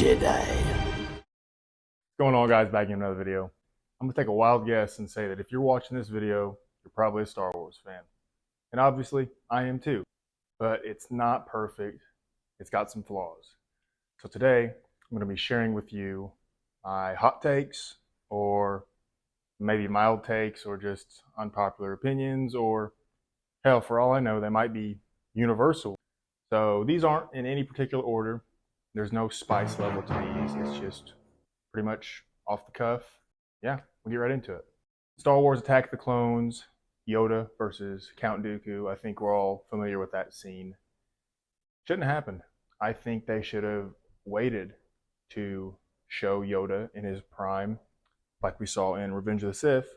Jedi. What's going on, guys? Back in another video. I'm gonna take a wild guess and say that if you're watching this video, you're probably a Star Wars fan. And obviously, I am too. But it's not perfect. It's got some flaws. So today, I'm gonna be sharing with you my hot takes, or maybe mild takes, or just unpopular opinions, or hell, for all I know, they might be universal. So these aren't in any particular order. There's no spice level to these. It's just pretty much off the cuff. Yeah, we'll get right into it. Star Wars Attack of the Clones, Yoda versus Count Dooku. I think we're all familiar with that scene. Shouldn't have happened. I think they should have waited to show Yoda in his prime, like we saw in Revenge of the Sith,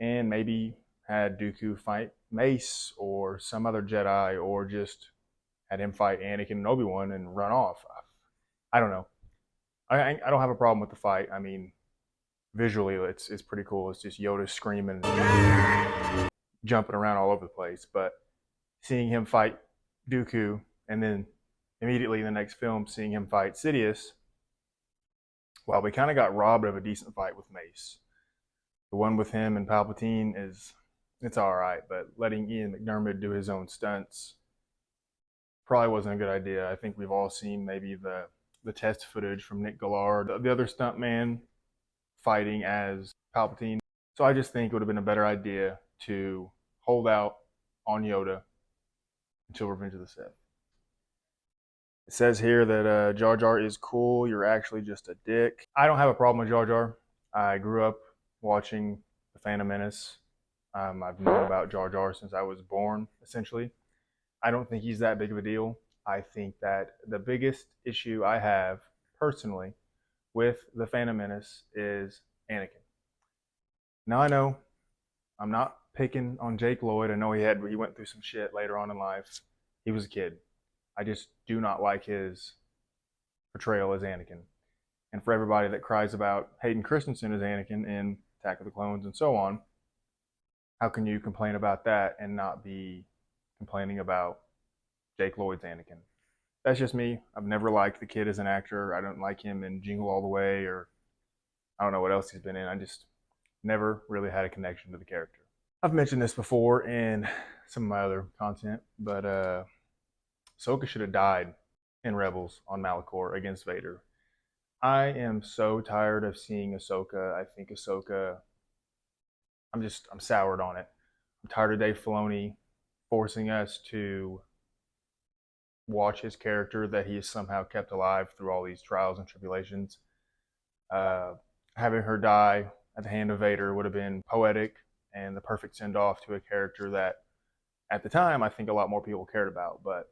and maybe had Dooku fight Mace or some other Jedi, or just had him fight Anakin and Obi-Wan and run off. I don't know. I don't have a problem with the fight. I mean, visually, it's pretty cool. It's just Yoda screaming, jumping around all over the place. But seeing him fight Dooku, and then immediately in the next film, seeing him fight Sidious, well, we kind of got robbed of a decent fight with Mace. The one with him and Palpatine it's all right, but letting Ian McDiarmid do his own stunts probably wasn't a good idea. I think we've all seen maybe the test footage from Nick Gillard, the other stuntman, fighting as Palpatine. So I just think it would have been a better idea to hold out on Yoda until Revenge of the Sith. It says here that Jar Jar is cool. You're actually just a dick. I don't have a problem with Jar Jar. I grew up watching The Phantom Menace. I've known about Jar Jar since I was born, essentially. I don't think he's that big of a deal. I think that the biggest issue I have personally with The Phantom Menace is Anakin. Now I know I'm not picking on Jake Lloyd. I know he went through some shit later on in life. He was a kid. I just do not like his portrayal as Anakin. And for everybody that cries about Hayden Christensen as Anakin in Attack of the Clones and so on, how can you complain about that and not be complaining about Jake Lloyd's Anakin? That's just me. I've never liked the kid as an actor. I don't like him in Jingle All the Way, or I don't know what else he's been in. I just never really had a connection to the character. I've mentioned this before in some of my other content, but Ahsoka should have died in Rebels on Malachor against Vader. I am so tired of seeing Ahsoka. I think Ahsoka, I'm soured on it. I'm tired of Dave Filoni forcing us to watch his character that he has somehow kept alive through all these trials and tribulations. Having her die at the hand of Vader would have been poetic and the perfect send-off to a character that, at the time, I think a lot more people cared about. But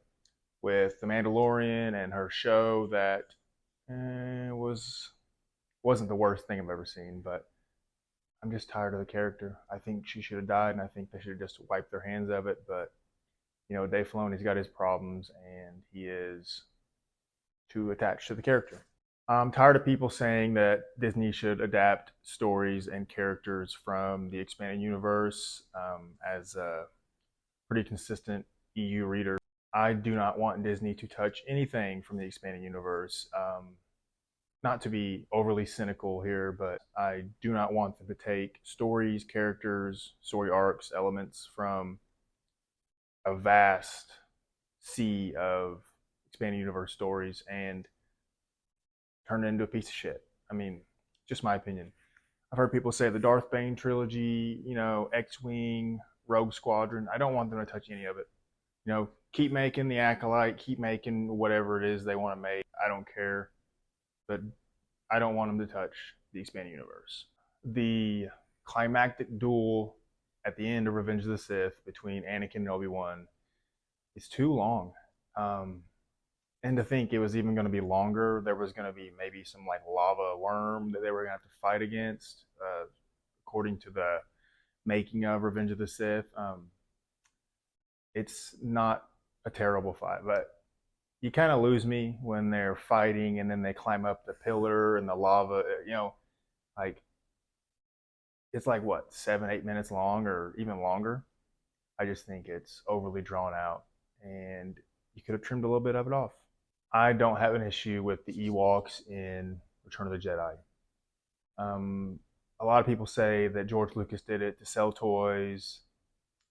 with The Mandalorian and her show, that wasn't the worst thing I've ever seen. But I'm just tired of the character. I think she should have died, and I think they should have just wiped their hands of it. But you know, Dave Filoni's got his problems, and he is too attached to the character. I'm tired of people saying that Disney should adapt stories and characters from the expanded universe. As a pretty consistent EU reader, I do not want Disney to touch anything from the expanded universe. Not to be overly cynical here, but I do not want them to take stories, characters, story arcs, elements from a vast sea of expanded universe stories and turn it into a piece of shit. I mean, just my opinion. I've heard people say the Darth Bane trilogy, you know, X-Wing, Rogue Squadron. I don't want them to touch any of it. You know, keep making the Acolyte, keep making whatever it is they want to make. I don't care. But I don't want them to touch the expanded universe. The climactic duel at the end of Revenge of the Sith between Anakin and Obi-Wan is too long. And to think it was even going to be longer, there was going to be maybe some like lava worm that they were going to have to fight against, according to the making of Revenge of the Sith. It's not a terrible fight, but you kind of lose me when they're fighting and then they climb up the pillar and the lava, you know, like, it's like what, 7-8 minutes long or even longer. I just think it's overly drawn out, and you could have trimmed a little bit of it off. I don't have an issue with the Ewoks in Return of the Jedi. Um, a lot of people say that George Lucas did it to sell toys,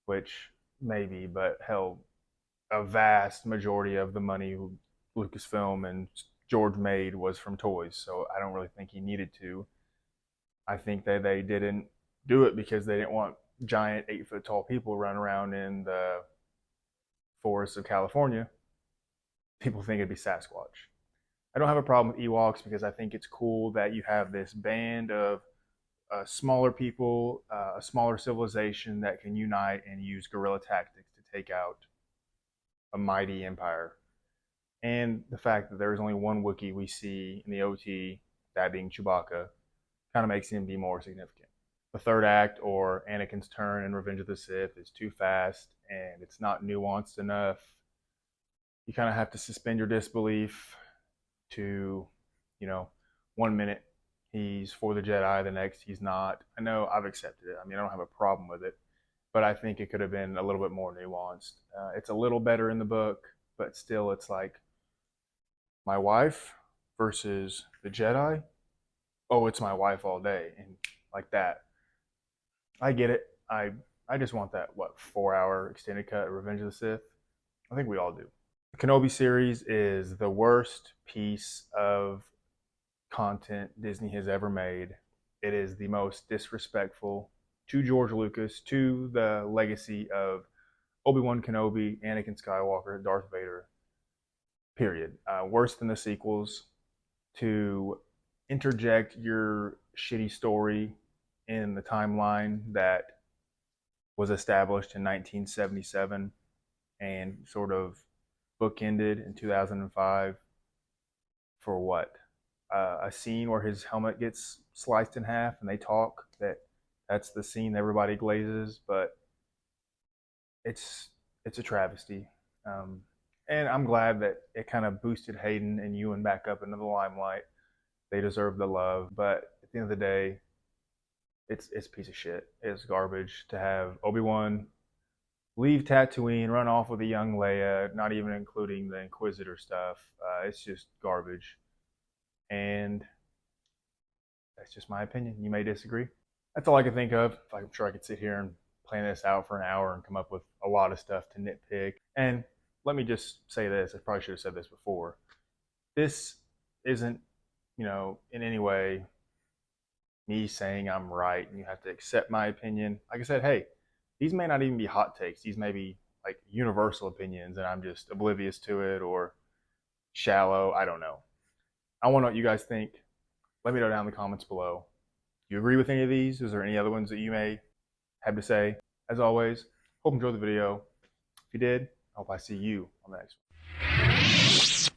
which maybe, but hell, a vast majority of the money Lucasfilm and George made was from toys, so I don't really think he needed to. I think that they didn't do it because they didn't want giant 8 foot tall people running around in the forests of California. People think it'd be Sasquatch. I don't have a problem with Ewoks because I think it's cool that you have this band of smaller people, a smaller civilization that can unite and use guerrilla tactics to take out a mighty empire. And the fact that there's only one Wookiee we see in the OT, that being Chewbacca, kind of makes him be more significant. The third act, or Anakin's turn in Revenge of the Sith, is too fast and it's not nuanced enough. You kind of have to suspend your disbelief to, 1 minute he's for the Jedi, the next he's not. I know I've accepted it. I mean, I don't have a problem with it, but I think it could have been a little bit more nuanced. It's a little better in the book, but still, it's like my wife versus the Jedi. Oh, it's my wife all day, and like that. I get it. I just want that 4 hour extended cut of Revenge of the Sith. I think we all do. The Kenobi series is the worst piece of content Disney has ever made. It is the most disrespectful to George Lucas, to the legacy of Obi-Wan Kenobi, Anakin Skywalker, Darth Vader, period. Worse than the sequels. To interject your shitty story in the timeline that was established in 1977 and sort of bookended in 2005 for what? A scene where his helmet gets sliced in half and they talk. That's the scene everybody glazes, but it's a travesty. And I'm glad that it kind of boosted Hayden and Ewan back up into the limelight. They deserve the love, but at the end of the day, it's a piece of shit. It's garbage to have Obi-Wan leave Tatooine, run off with a young Leia, not even including the Inquisitor stuff. It's just garbage. And that's just my opinion. You may disagree. That's all I can think of. I'm sure I could sit here and plan this out for an hour and come up with a lot of stuff to nitpick. And let me just say this. I probably should have said this before. This isn't, in any way me saying I'm right and you have to accept my opinion. Like I said, hey, these may not even be hot takes. These may be like universal opinions and I'm just oblivious to it or shallow. I don't know. I want to know what you guys think. Let me know down in the comments below. Do you agree with any of these? Is there any other ones that you may have to say? As always, hope you enjoyed the video. If you did, I hope I see you on the next one.